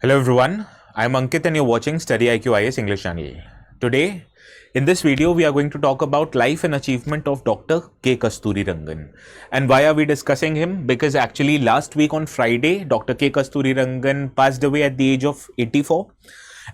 Hello everyone, I'm Ankit and you're watching StudyIQ IAS English channel. Today, in this video, we are going to talk about life and achievement of Dr. K. Kasturirangan. And why are we discussing him? Because actually last week on Friday, Dr. K. Kasturirangan passed away at the age of 84.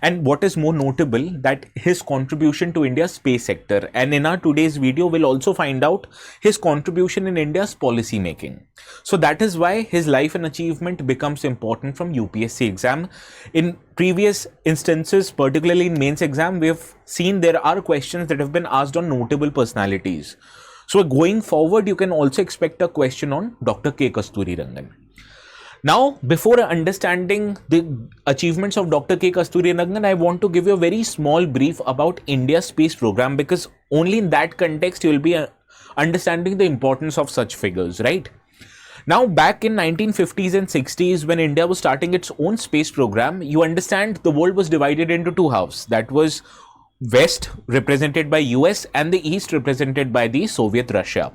And what is more notable, that his contribution to India's space sector. And in our today's video, we'll also find out his contribution in India's policy making. So that is why his life and achievement becomes important from UPSC exam. In previous instances, particularly in mains exam, we have seen there are questions that have been asked on notable personalities. So going forward, you can also expect a question on Dr. K. Kasturirangan. Now, before understanding the achievements of Dr. K. Kasturirangan, I want to give you a very small brief about India's space program, because only in that context you will be understanding the importance of such figures, right? Now, back in 1950s and 60s, when India was starting its own space program, you understand the world was divided into two halves. That was West, represented by US, and the East, represented by the Soviet Russia.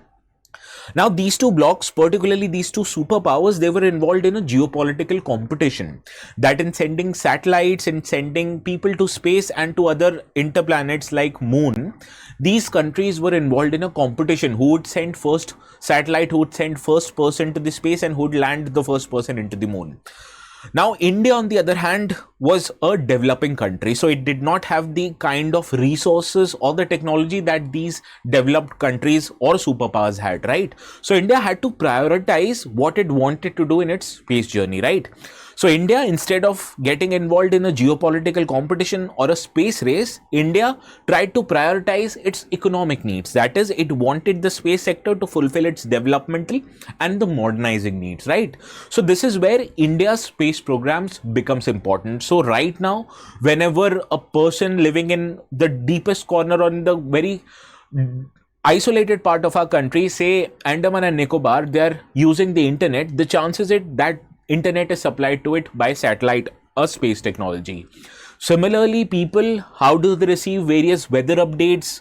Now, these two blocks, particularly these two superpowers, they were involved in a geopolitical competition, that in sending satellites and sending people to space and to other interplanets like Moon, these countries were involved in a competition who would send first satellite, who would send first person to the space, and who would land the first person into the moon. Now, India, on the other hand, was a developing country, so it did not have the kind of resources or the technology that these developed countries or superpowers had, right? So India had to prioritize what it wanted to do in its space journey, right? So India, instead of getting involved in a geopolitical competition or a space race, India tried to prioritize its economic needs. That is, it wanted the space sector to fulfill its developmental and the modernizing needs, right? So this is where India's space programs becomes important. So right now, whenever a person living in the deepest corner or in the very isolated part of our country, say Andaman and Nicobar, they are using the internet, the chances is that internet is supplied to it by satellite or space technology. Similarly, people, how do they receive various weather updates,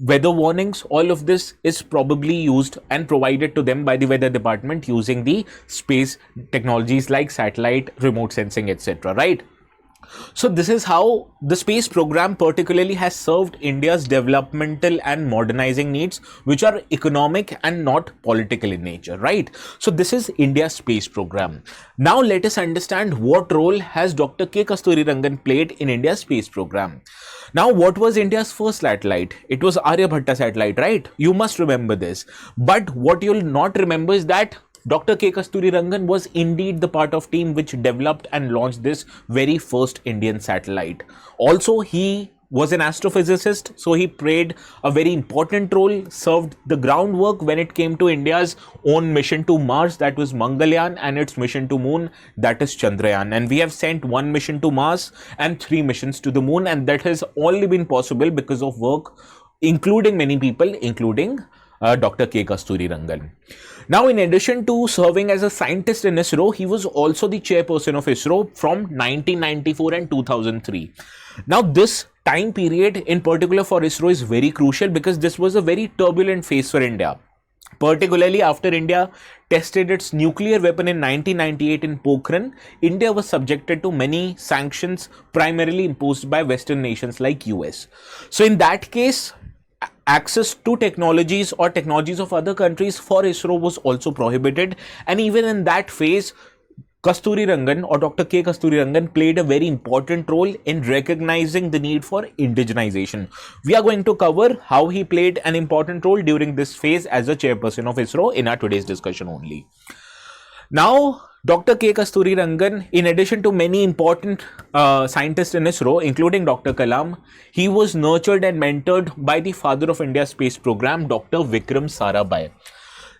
weather warnings? All of this is probably used and provided to them by the weather department using the space technologies like satellite, remote sensing, etc., right? So this is how the space program particularly has served India's developmental and modernizing needs, which are economic and not political in nature, right? So this is India's space program. Now let us understand what role has Dr. K. Kasturirangan played in India's space program. Now, what was India's first satellite? It was Aryabhatta satellite, right? You must remember this. But what you'll not remember is that Dr. K. Kasturirangan was indeed the part of team which developed and launched this very first Indian satellite. Also, he was an astrophysicist, so he played a very important role, served the groundwork when it came to India's own mission to Mars, that was Mangalyaan, and its mission to Moon, that is Chandrayaan. And we have sent one mission to Mars and 3 missions to the Moon, and that has only been possible because of work, including many people, including Dr. K. Kasturirangan. Now, in addition to serving as a scientist in ISRO, he was also the chairperson of ISRO from 1994 and 2003. Now, this time period in particular for ISRO is very crucial because this was a very turbulent phase for India. Particularly after India tested its nuclear weapon in 1998 in Pokhran, India was subjected to many sanctions primarily imposed by Western nations like US. So in that case, access to technologies or technologies of other countries for ISRO was also prohibited, and even in that phase, Kasturirangan or Dr. K. Kasturirangan played a very important role in recognizing the need for indigenization. We are going to cover how he played an important role during this phase as a chairperson of ISRO in our today's discussion only. Now, Dr. K. Kasturirangan, in addition to many important scientists in ISRO, including Dr. Kalam, he was nurtured and mentored by the father of India's space program, Dr. Vikram Sarabhai.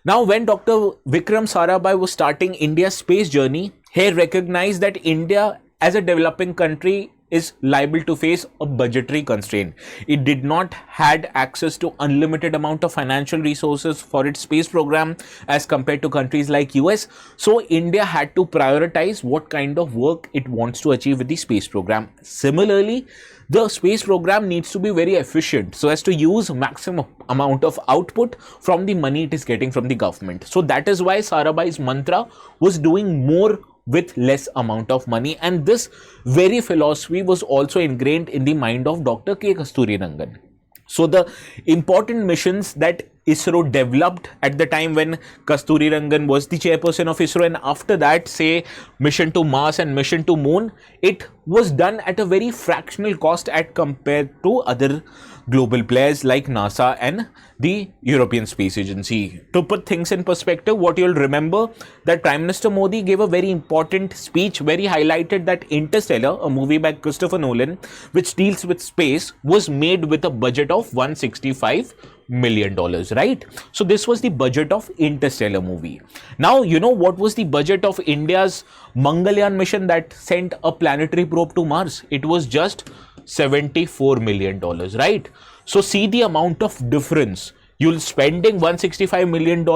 Now, when Dr. Vikram Sarabhai was starting India's space journey, he recognized that India as a developing country is liable to face a budgetary constraint. It did not had access to unlimited amount of financial resources for its space program as compared to countries like US. So India had to prioritize what kind of work it wants to achieve with the space program. Similarly, the space program needs to be very efficient so as to use maximum amount of output from the money it is getting from the government. So that is why Sarabhai's mantra was doing more with less amount of money. And this very philosophy was also ingrained in the mind of Dr. K. Kasturirangan. So the important missions that ISRO developed at the time when Kasturirangan was the chairperson of ISRO, and after that, say, mission to Mars and mission to Moon, it was done at a very fractional cost at compared to other global players like NASA and the European Space Agency. To put things in perspective, what you'll remember that Prime Minister Modi gave a very important speech where he highlighted that Interstellar, a movie by Christopher Nolan, which deals with space, was made with a budget of $165 million, right? So this was the budget of Interstellar movie. Now, you know what was the budget of India's Mangalyaan mission that sent a planetary probe to Mars? It was just $74 million, right? So see the amount of difference. You're spending $165 million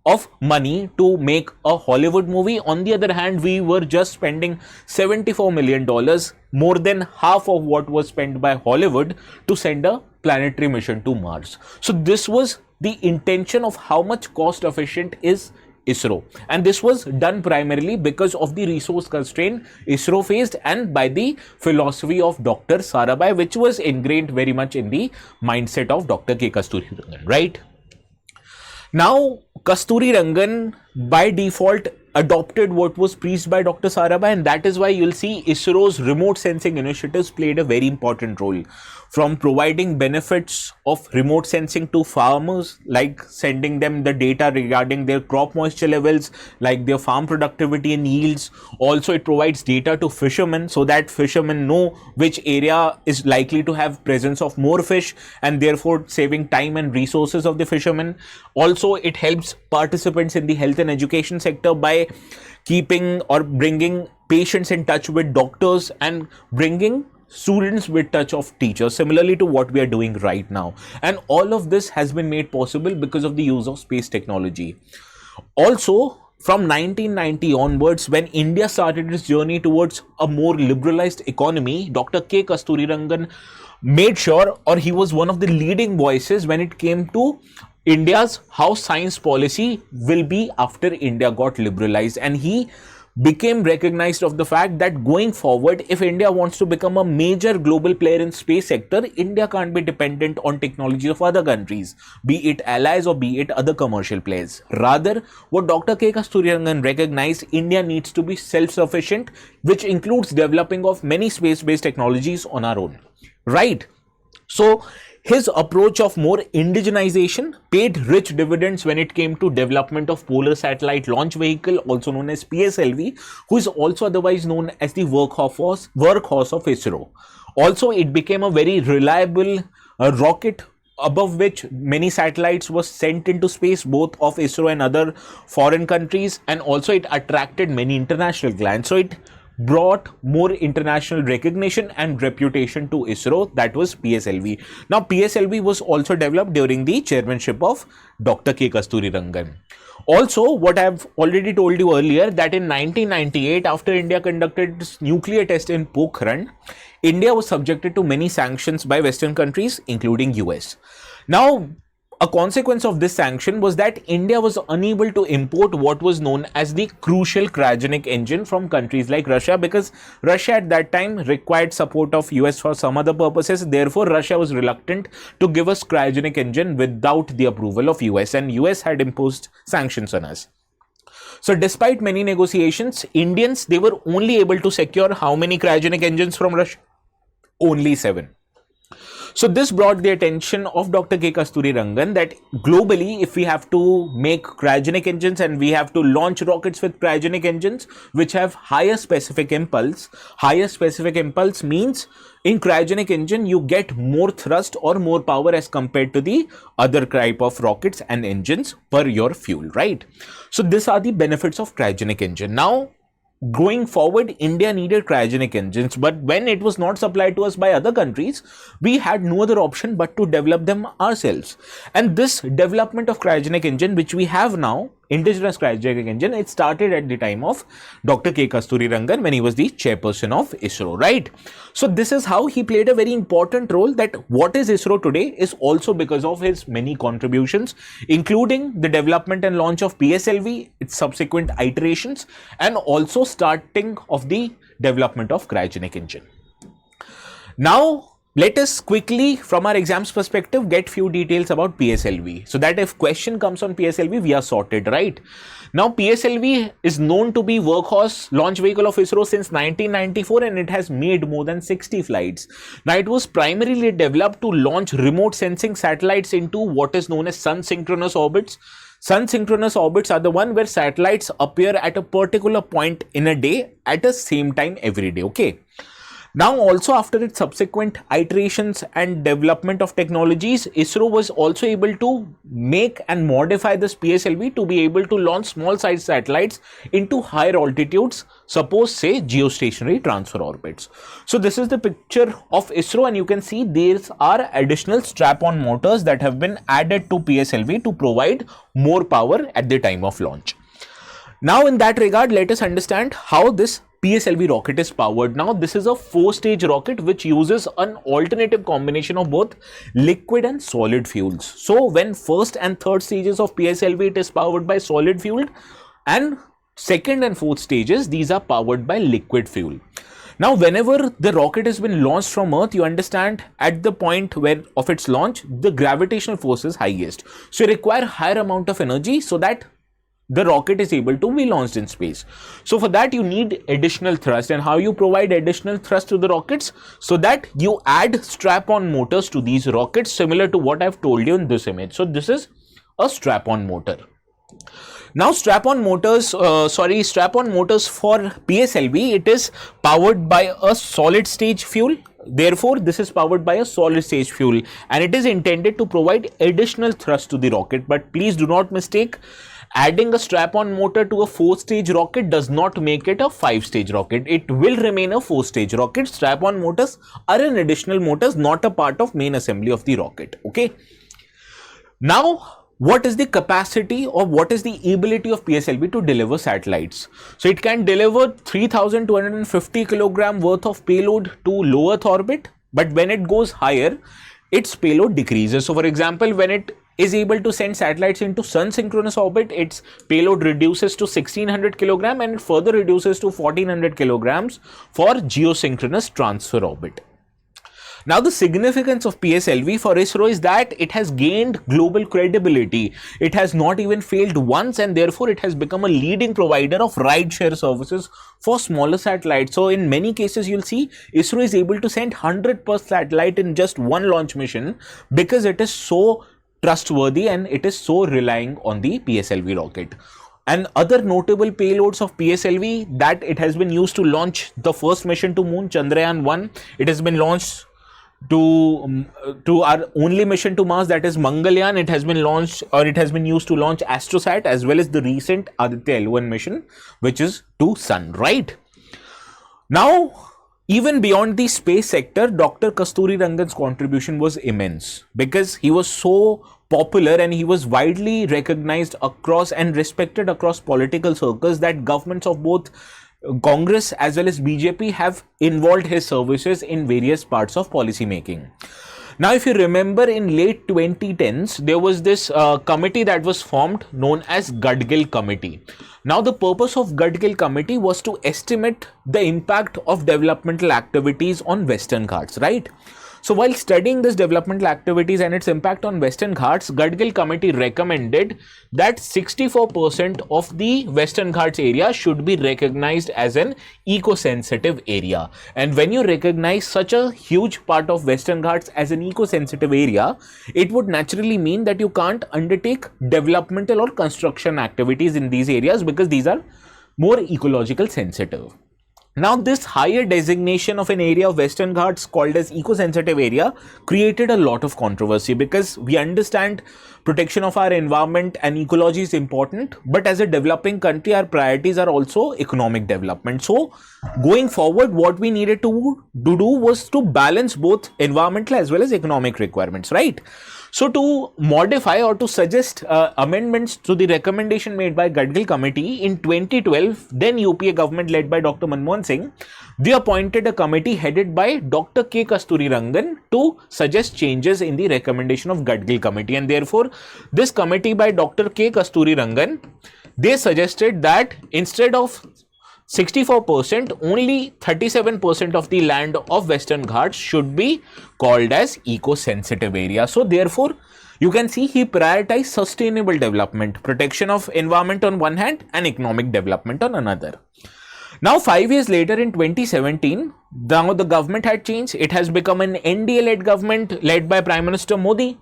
of money to make a Hollywood movie. On the other hand, we were just spending $74 million, more than half of what was spent by Hollywood, to send a planetary mission to Mars. So this was the intention of how much cost efficient is ISRO, and this was done primarily because of the resource constraint ISRO faced and by the philosophy of Dr. Sarabhai, which was ingrained very much in the mindset of Dr. K. Kasturirangan, right? Now, Kasturirangan by default adopted what was preached by Dr. Sarabhai, and that is why you'll see ISRO's remote sensing initiatives played a very important role. From providing benefits of remote sensing to farmers, like sending them the data regarding their crop moisture levels, like their farm productivity and yields. Also, it provides data to fishermen so that fishermen know which area is likely to have presence of more fish, and therefore saving time and resources of the fishermen. Also, it helps participants in the health and education sector by keeping or bringing patients in touch with doctors and bringing students with touch of teachers, similarly to what we are doing right now. And all of this has been made possible because of the use of space technology. Also, from 1990 onwards, when India started its journey towards a more liberalized economy, Dr. K. Kasturirangan made sure, or he was one of the leading voices when it came to India's how science policy will be after India got liberalized. And he became recognized of the fact that going forward, if India wants to become a major global player in space sector, India can't be dependent on technology of other countries, be it allies or be it other commercial players. Rather, what Dr. K. Kasturirangan recognized, India needs to be self-sufficient, which includes developing of many space-based technologies on our own, right? So his approach of more indigenization paid rich dividends when it came to development of Polar Satellite Launch Vehicle, also known as PSLV, who is also otherwise known as the workhorse of ISRO. Also, it became a very reliable rocket above which many satellites were sent into space, both of ISRO and other foreign countries, and also it attracted many international clients. So it brought more international recognition and reputation to ISRO, that was PSLV. Now, PSLV was also developed during the chairmanship of Dr. K. Kasturirangan. Also, what I've already told you earlier, that in 1998, after India conducted its nuclear test in Pokhran, India was subjected to many sanctions by Western countries, including US. Now, a consequence of this sanction was that India was unable to import what was known as the crucial cryogenic engine from countries like Russia, because Russia at that time required support of US for some other purposes. Therefore, Russia was reluctant to give us cryogenic engine without the approval of US, and US had imposed sanctions on us. So despite many negotiations, Indians, they were only able to secure how many cryogenic engines from Russia? Only 7. So this brought the attention of Dr. K. Kasturirangan that globally, if we have to make cryogenic engines and we have to launch rockets with cryogenic engines which have higher specific impulse means in cryogenic engine you get more thrust or more power as compared to the other type of rockets and engines per your fuel, right? So these are the benefits of cryogenic engine. Now, going forward, India needed cryogenic engines, but when it was not supplied to us by other countries, we had no other option but to develop them ourselves. And this development of cryogenic engine, which we have now indigenous cryogenic engine, it started at the time of Dr. K. Kasturirangan when he was the chairperson of ISRO, right? So this is how he played a very important role. That what is ISRO today is also because of his many contributions, including the development and launch of PSLV, its subsequent iterations, and also starting of the development of cryogenic engine. Now, let us quickly, from our exams perspective, get few details about PSLV, so that if question comes on PSLV, we are sorted, right? Now, PSLV is known to be workhorse launch vehicle of ISRO since 1994, and it has made more than 60 flights. Now, it was primarily developed to launch remote sensing satellites into what is known as sun synchronous orbits. Sun synchronous orbits are the one where satellites appear at a particular point in a day at the same time every day, okay? Now, also after its subsequent iterations and development of technologies, ISRO was also able to make and modify this PSLV to be able to launch small size satellites into higher altitudes, suppose say geostationary transfer orbits. So this is the picture of ISRO, and you can see there are additional strap-on motors that have been added to PSLV to provide more power at the time of launch. Now, in that regard, let us understand how this PSLV rocket is powered. Now, this is a 4-stage rocket which uses an alternative combination of both liquid and solid fuels. So, when first and third stages of PSLV, it is powered by solid fuel, and second and fourth stages, these are powered by liquid fuel. Now, whenever the rocket has been launched from Earth, you understand at the point where of its launch, the gravitational force is highest. So, you require higher amount of energy so that the rocket is able to be launched in space. So for that you need additional thrust. And how you provide additional thrust to the rockets? So that you add strap-on motors to these rockets, similar to what I've told you in this image. So this is a strap-on motor. Now, strap-on motors for PSLV, it is powered by a solid stage fuel. Therefore, this is powered by a solid stage fuel, and it is intended to provide additional thrust to the rocket. But please do not mistake, adding a strap-on motor to a 4-stage rocket does not make it a 5-stage rocket. It will remain a 4-stage rocket. Strap-on motors are an additional motors, not a part of main assembly of the rocket. Okay. Now, what is the capacity or what is the ability of PSLV to deliver satellites? So it can deliver 3,250 kilogram worth of payload to low Earth orbit, but when it goes higher, its payload decreases. So for example, when it is able to send satellites into sun synchronous orbit, its payload reduces to 1600 kilogram and it further reduces to 1400 kilograms for geosynchronous transfer orbit. Now, the significance of PSLV for ISRO is that it has gained global credibility. It has not even failed once, and therefore it has become a leading provider of ride-share services for smaller satellites. So in many cases, you'll see ISRO is able to send 100 per satellite in just one launch mission because it is so trustworthy and it is so relying on the PSLV rocket. And other notable payloads of PSLV that it has been used to launch the first mission to moon, Chandrayaan-1. It has been launched to our only mission to Mars, that is Mangalyaan. It has been launched, or it has been used to launch Astrosat, as well as the recent Aditya L1 mission, which is to Sun, right? Now, even beyond the space sector, Dr. Kasturirangan's contribution was immense because he was so popular and he was widely recognized across and respected across political circles that governments of both Congress as well as BJP have involved his services in various parts of policy making. Now, if you remember, in late 2010s, there was this committee that was formed known as Gadgil Committee. Now, the purpose of Gadgil Committee was to estimate the impact of developmental activities on Western Ghats, right? So while studying this developmental activities and its impact on Western Ghats, Gadgil Committee recommended that 64% of the Western Ghats area should be recognized as an eco-sensitive area. And when you recognize such a huge part of Western Ghats as an eco-sensitive area, it would naturally mean that you can't undertake developmental or construction activities in these areas because these are more ecological sensitive. Now, this higher designation of an area of Western Ghats called as eco-sensitive area created a lot of controversy, because we understand protection of our environment and ecology is important, but as a developing country, our priorities are also economic development. So, going forward, what we needed to do was to balance both environmental as well as economic requirements, right? So, to modify or to suggest amendments to the recommendation made by Gadgil Committee in 2012, then UPA government led by Dr. Manmohan Singh, they appointed a committee headed by Dr. K. Kasturirangan to suggest changes in the recommendation of Gadgil Committee. And therefore, this committee by Dr. K. Kasturirangan, they suggested that instead of 64%, only 37% of the land of Western Ghats should be called as eco-sensitive area. So therefore, you can see he prioritized sustainable development, protection of environment on one hand and economic development on another. Now, 5 years later in 2017, now the government had changed. It has become an NDA-led government led by Prime Minister Modi.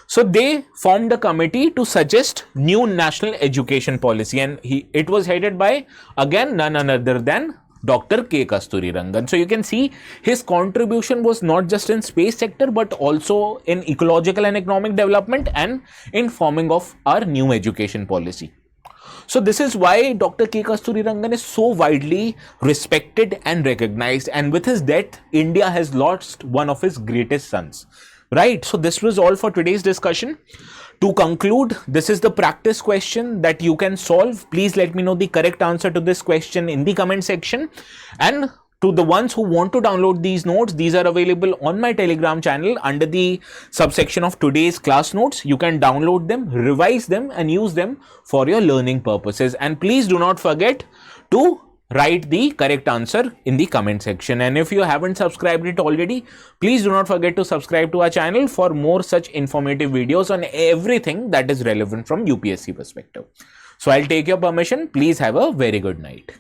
So they formed a committee to suggest new national education policy, and it was headed by, again, none other than Dr. K. Kasturirangan. So you can see his contribution was not just in space sector, but also in ecological and economic development and in forming of our new education policy. So this is why Dr. K. Kasturirangan is so widely respected and recognized, and with his death, India has lost one of his greatest sons. Right, so this was all for today's discussion. To conclude, this is the practice question that you can solve. Please let me know the correct answer to this question in the comment section. And to the ones who want to download these notes, these are available on my Telegram channel under the subsection of today's class notes. You can download them, revise them, and use them for your learning purposes. And please do not forget to write the correct answer in the comment section. And if you haven't subscribed it already, please do not forget to subscribe to our channel for more such informative videos on everything that is relevant from UPSC perspective. So I'll take your permission. Please have a very good night.